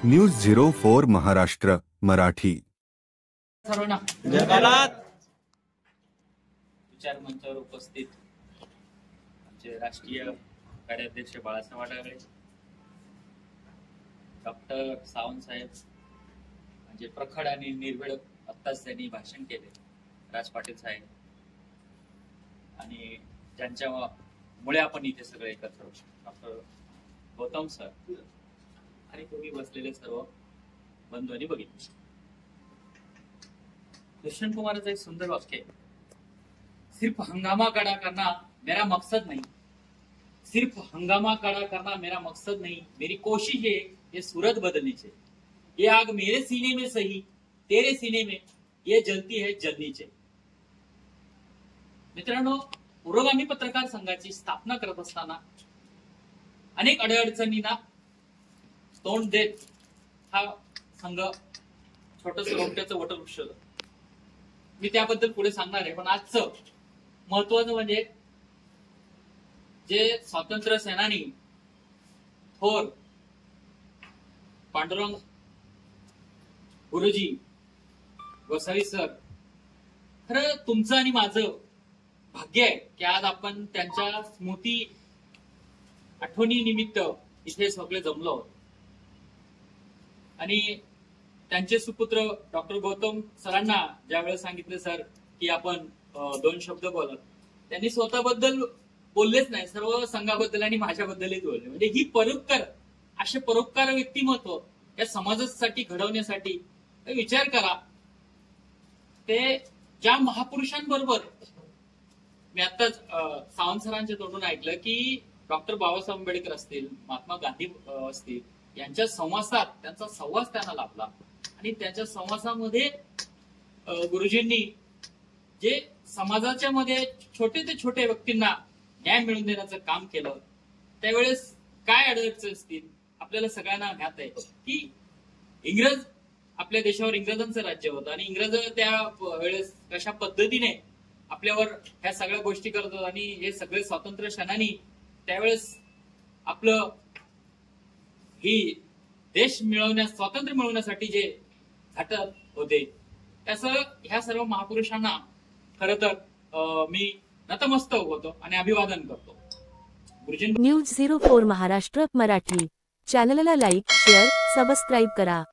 News 04 Maharashtra Marathi. सर्वांना जगात विचार मंचावर उपस्थित आमचे राष्ट्रीय कार्याध्यक्ष बाळासाहेब वाडागळे, डॉक्टर सावंत साहेब, म्हणजे प्रखड आणि निर्भीड आत्ताच त्यांनी भाषण केले, राज पाटील साहेब, आणि ज्यांच्यामुळे आपण इथे सगळे एकत्र होतो, डॉक्टर गौतम सर, आणि तुम्ही बसलेले सर्व बंधू आणि भगिनी। कृष्ण कुमाराचं एक सुंदर वाक्य है, सिर्फ हंगामा खड़ा करना मेरा मकसद नहीं, सिर्फ हंगामा खड़ा करना मेरा मकसद नहीं, मेरी कोशिश है ये सूरत बदलनी चाहिए, ये आग मेरे सीने में सही तेरे सीने में ये जलती है जलनी चाहिए। मित्रांनो, पुरोगामी पत्रकार संघाची स्थापना करत असताना अनेक अडचणींना तोंड देत हा संघ छोटस रोपट्याचं वटवृक्ष होतं। मी त्याबद्दल पुढे सांगणार आहे, पण आजचं महत्वाचं म्हणजे जे स्वातंत्र्य सेनानी थोर पांडुरंग गुरुजी गोसावी सर, खरं तुमचं आणि माझं भाग्य आहे की आज आपण त्यांच्या स्मृती आठवणी निमित्त इथे सगळे जमलो आहोत। आणि त्यांचे सुपुत्र डॉक्टर गौतम सरांना ज्यावेळेस सांगितले सर की आपण दोन शब्द बोलत, त्यांनी स्वतःबद्दल बोललेच नाही, सर्व संघाबद्दल आणि माझ्याबद्दलच बोलले। म्हणजे ही परोपकार, असे परोपकार व्यक्तिमत्व या समाजासाठी घडवण्यासाठी विचार करा। ते ज्या महापुरुषांबरोबर मी आताच सावंत सरांच्या तोंडून ऐकलं की डॉक्टर बाबासाहेब आंबेडकर असतील, महात्मा गांधी असतील, यांच्या संवासात त्यांचा संवास त्यांना लाभला, आणि त्यांच्या संवासामध्ये गुरुजींनी जे समाजाच्या मध्ये छोटे ते छोटे व्यक्तींना न्याय मिळवून देण्याचं काम केलं, त्यावेळेस काय अडचणी असतील आपल्याला सगळ्यांना ज्ञात आहे की इंग्रज, आपल्या देशावर इंग्रजांचं राज्य होतं, आणि इंग्रज त्या वेळेस कशा पद्धतीने आपल्यावर ह्या सगळ्या गोष्टी करतात, आणि हे सगळे स्वातंत्र्य सेनानी त्यावेळेस आपलं ही देश मिळवण्यास, स्वातंत्र्य मिळवण्यासाठी जे झटत होते, त्याचं ह्या सर्व महापुरुषांना खरं तर मी नतमस्तक होतो आणि अभिवादन करतो। न्यूज 04 महाराष्ट्र मराठी चॅनलला लाईक, शेअर, सबस्क्राईब करा।